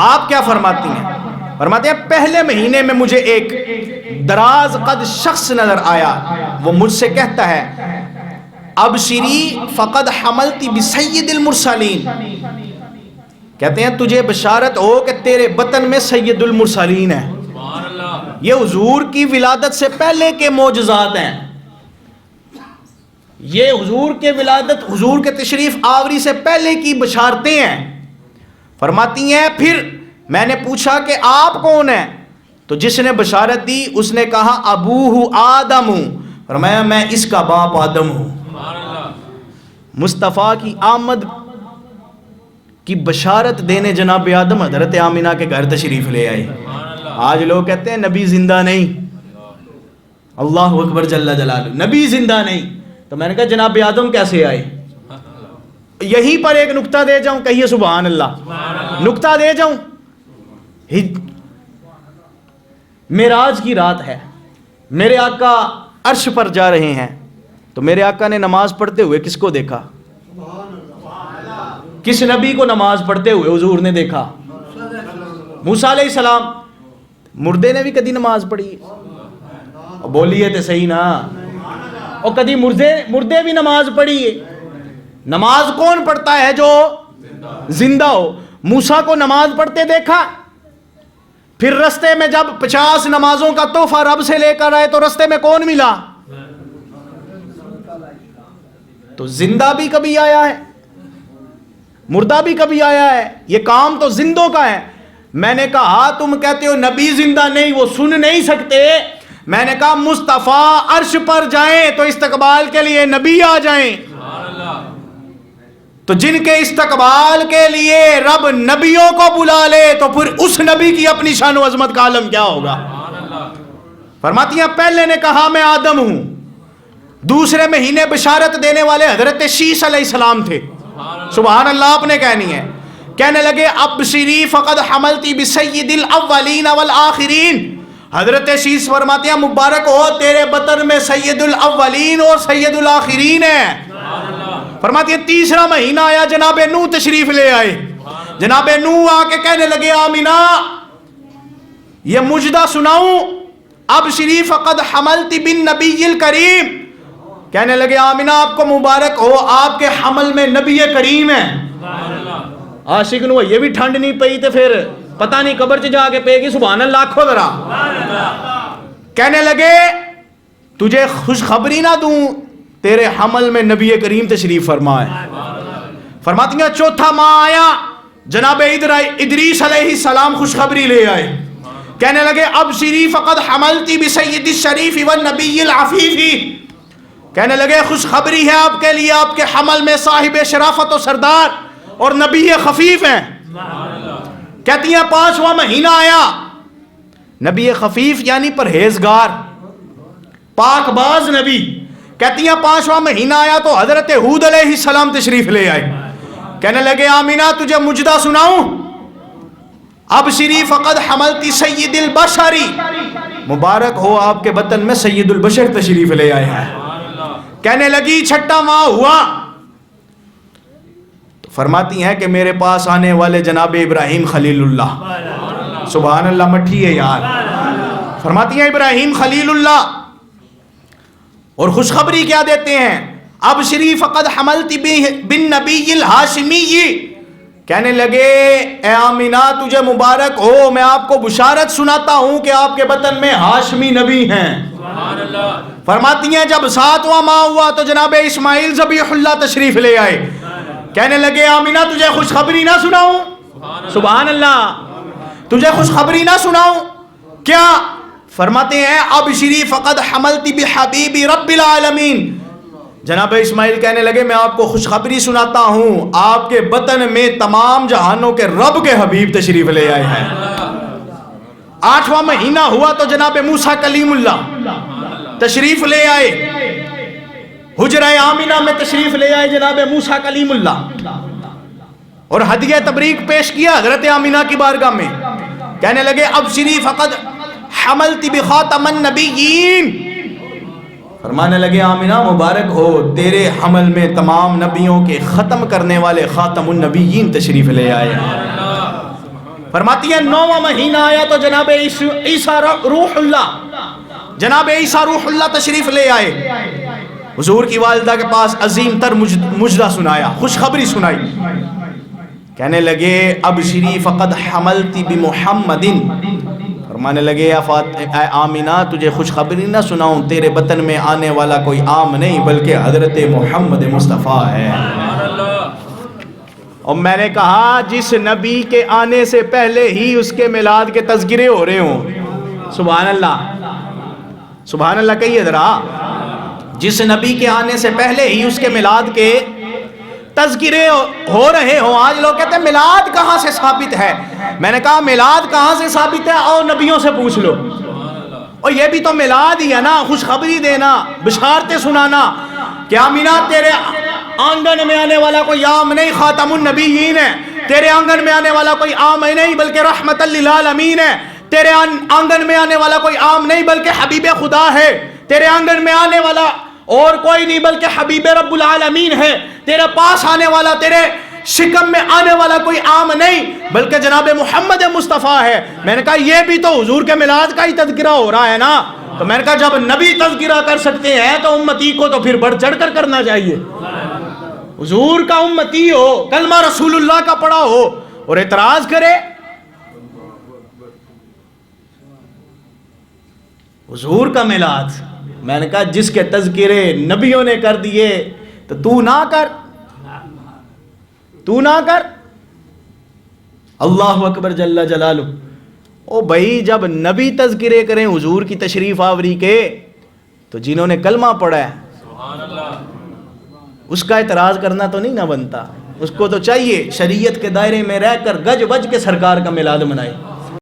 آپ کیا فرماتی ہیں؟ فرماتے ہیں پہلے مہینے میں مجھے ایک دراز قد شخص نظر آیا، وہ مجھ سے کہتا ہے ابشری فقد حملتی بسید المرسلین، کہتے ہیں تجھے بشارت ہو کہ تیرے بطن میں سید المرسلین ہے۔ یہ حضور کی ولادت سے پہلے کے معجزات ہیں، یہ حضور کے ولادت، حضور کے تشریف آوری سے پہلے کی بشارتیں ہیں۔ فرماتی ہیں پھر میں نے پوچھا کہ آپ کون ہیں؟ تو جس نے بشارت دی اس نے کہا ابوہ آدم ہوں، فرمایا میں اس کا باپ آدم ہوں۔ مصطفیٰ کی آمد کی بشارت دینے جناب آدم حضرت آمینہ کے گھر تشریف لے آئے۔ آج لوگ کہتے ہیں نبی زندہ نہیں، اللہ اکبر جل جلالہ، نبی زندہ نہیں۔ تو میں نے کہا جناب آدم کیسے آئے؟ یہیں پر ایک نکتہ دے جاؤں، کہیے سبحان اللہ، نکتہ دے جاؤں۔ معراج کی رات ہے، میرے آقا عرش پر جا رہے ہیں، تو میرے آقا نے نماز پڑھتے ہوئے کس کو دیکھا؟ کس نبی کو نماز پڑھتے ہوئے حضور نے دیکھا؟ موسیٰ علیہ السلام۔ مردے نے بھی کدی نماز پڑھی؟ بولیے تو صحیح نا، اور کدی مردے بھی نماز پڑھی ہے؟ نماز کون پڑھتا ہے؟ جو زندہ ہو۔ موسیٰ کو نماز پڑھتے دیکھا، پھر رستے میں جب 50 نمازوں کا تحفہ رب سے لے کر آئے تو رستے میں کون ملا؟ تو زندہ بھی کبھی آیا ہے، مردہ بھی کبھی آیا ہے، یہ کام تو زندوں کا ہے۔ میں نے کہا تم کہتے ہو نبی زندہ نہیں، وہ سن نہیں سکتے۔ میں نے کہا مصطفیٰ عرش پر جائیں تو استقبال کے لیے نبی آ جائیں، تو جن کے استقبال کے لیے رب نبیوں کو بلا لے تو پھر اس نبی کی اپنی شان و عظمت کا عالم کیا ہوگا؟ فرماتی ہیں پہلے نے کہا میں آدم ہوں، دوسرے مہینے بشارت دینے والے حضرت شیس علیہ السلام تھے، سبحان اللہ آپ نے کہنی ہے۔ کہنے لگے ابشری فقد حملتی بسید الاولین والآخرین، حضرت شیس فرماتے ہیں مبارک ہو تیرے بطن میں سید الاولین اور سید الآخرین ہے۔ فرماتی ہیں تیسرا مہینہ آیا، جناب نوح تشریف لے آئے، جناب نوح آ کے کہنے لگے آمینہ یہ مجدہ سناؤں، ابشری فقد حملتی بالنبی الکریم، کہنے لگے آمینہ آپ کو مبارک ہو آپ کے حمل میں نبی کریم ہے۔ عاشق نو یہ بھی ٹھنڈ نہیں پئی تو پھر پتہ نہیں قبر چ جا کے پے گی، سبحان اللہ کھو ذرا۔ کہنے لگے تجھے خوشخبری نہ دوں، تیرے حمل میں نبی کریم تشریف فرما ہے۔ فرماتی ہیں چوتھا ماہ آیا، جناب ادریس علیہ السلام خوشخبری لے آئے، کہنے لگے ابشری فقد حملتی بسید الشریف والنبی العفیف، کہنے لگے خوشخبری ہے آپ کے لیے، آپ کے حمل میں صاحب شرافت و سردار اور نبی خفیف ہیں۔ کہتی ہیں پانچواں مہینہ آیا، نبی خفیف یعنی پرہیزگار پاک باز نبی، کہتی ہیں پانچواں مہینہ آیا تو حضرت ہود علیہ السلام تشریف لے آئے، کہنے لگے آمینہ تجھے مجدہ سناؤں، ابشری فقد حملتی سید البشری، مبارک ہو آپ کے بطن میں سید البشر تشریف لے آئے ہیں۔ کہنے لگی چھٹا ماہ ہوا، تو فرماتی ہیں کہ میرے پاس آنے والے جناب ابراہیم خلیل اللہ، سبحان اللہ مٹھی ہے یار، فرماتی ہیں ابراہیم خلیل اللہ، اور خوشخبری کیا دیتے ہیں ابشری فقد حملتی بالنبی الہاشمی، کہنے لگے اے آمینہ تجھے مبارک ہو میں آپ کو بشارت سناتا ہوں کہ آپ کے بطن میں ہاشمی نبی ہیں۔ فرماتی ہیں جب 7واں ماہ ہوا تو جناب اسماعیل ذبیح اللہ تشریف لے آئے، کہنے لگے آمینہ تجھے خوشخبری نہ سناؤں، سبحان اللہ تجھے خوشخبری نہ سناؤں کیا؟ فرماتے ہیں ابشری فقد حملتی بحبیب رب العالمین، جناب اسماعیل کہنے لگے میں آپ کو خوشخبری سناتا ہوں آپ کے بطن میں تمام جہانوں کے رب کے حبیب تشریف لے آئے ہیں۔ 8واں مہینہ ہوا تو جناب موسیٰ کلیم اللہ تشریف لے آئے، حجرہ آمینہ میں تشریف لے آئے جناب موسیٰ کلیم اللہ، اور ہدیہ تبریک پیش کیا حضرت آمینہ کی بارگاہ میں، کہنے لگے ابشری فقد حملتی بخاتم النبیین، فرمانے لگے آمینہ مبارک ہو تیرے حمل میں تمام نبیوں کے ختم کرنے والے خاتم النبیین تشریف لے آئے ہیں۔ فرماتی ہیں 9واں مہینہ آیا تو جناب عیسیٰ روح اللہ تشریف لے آئے. حضور کی والدہ کے پاس عظیم تر مجدہ سنایا, خوشخبری سنائی. کہنے لگے ابشری فقد حملتی بمحمد, فرمانے لگے اے آمینہ تجھے خوشخبری نہ سناؤں, تیرے بطن میں آنے والا کوئی عام نہیں بلکہ حضرت محمد مصطفیٰ ہے. اور میں نے کہا جس نبی کے آنے سے پہلے ہی اس کے میلاد کے تذکرے ہو رہے ہوں, سبحان اللہ کہیے ذرا, جس نبی کے آنے سے پہلے ہی اس کے میلاد کے تذکرے ہو رہے ہوں. آج لوگ کہتے ہیں میلاد کہاں سے ثابت ہے. میں نے کہا میلاد کہاں سے ثابت ہے, اور نبیوں سے پوچھ لو. اور یہ بھی تو میلاد ہی ہے نا, خوشخبری دینا, بشارتیں سنانا. کہ آمینہ تیرے آنگن میں آنے والا کوئی عام نہیں, خاتم النبیین ہے. تیرے آنگن میں آنے والا کوئی عام نہیں بلکہ رحمت للعالمین ہے. تیرے آنگن میں آنے والا کوئی عام نہیں بلکہ حبیب خدا ہے. تیرے آنگن میں آنے والا اور کوئی نہیں بلکہ حبیب رب العالمین ہے. تیرے پاس آنے والا, تیرے شکم میں آنے والا کوئی عام نہیں بلکہ جناب محمد مصطفیٰ ہے. میں نے کہا یہ بھی تو حضور کے میلاد کا ہی تذکرہ ہو رہا ہے نا. تو میں نے کہا جب نبی تذکرہ کر سکتے ہیں تو امتی کو تو پھر بڑھ چڑھ کر کرنا چاہیے. حضور کا امتی ہو, کلمہ رسول اللہ کا پڑھا ہو اور اعتراض کرے. حضور کا میلاد, میں نے کہا جس کے تذکرے نبیوں نے کر دیے تو نہ کر. اللہ اکبر جل جلالہ. او بھائی جب نبی تذکرے کریں حضور کی تشریف آوری کے تو جنہوں نے کلمہ پڑھا ہے اس کا اعتراض کرنا تو نہیں نہ بنتا. اس کو تو چاہیے شریعت کے دائرے میں رہ کر گج بج کے سرکار کا میلاد منائے.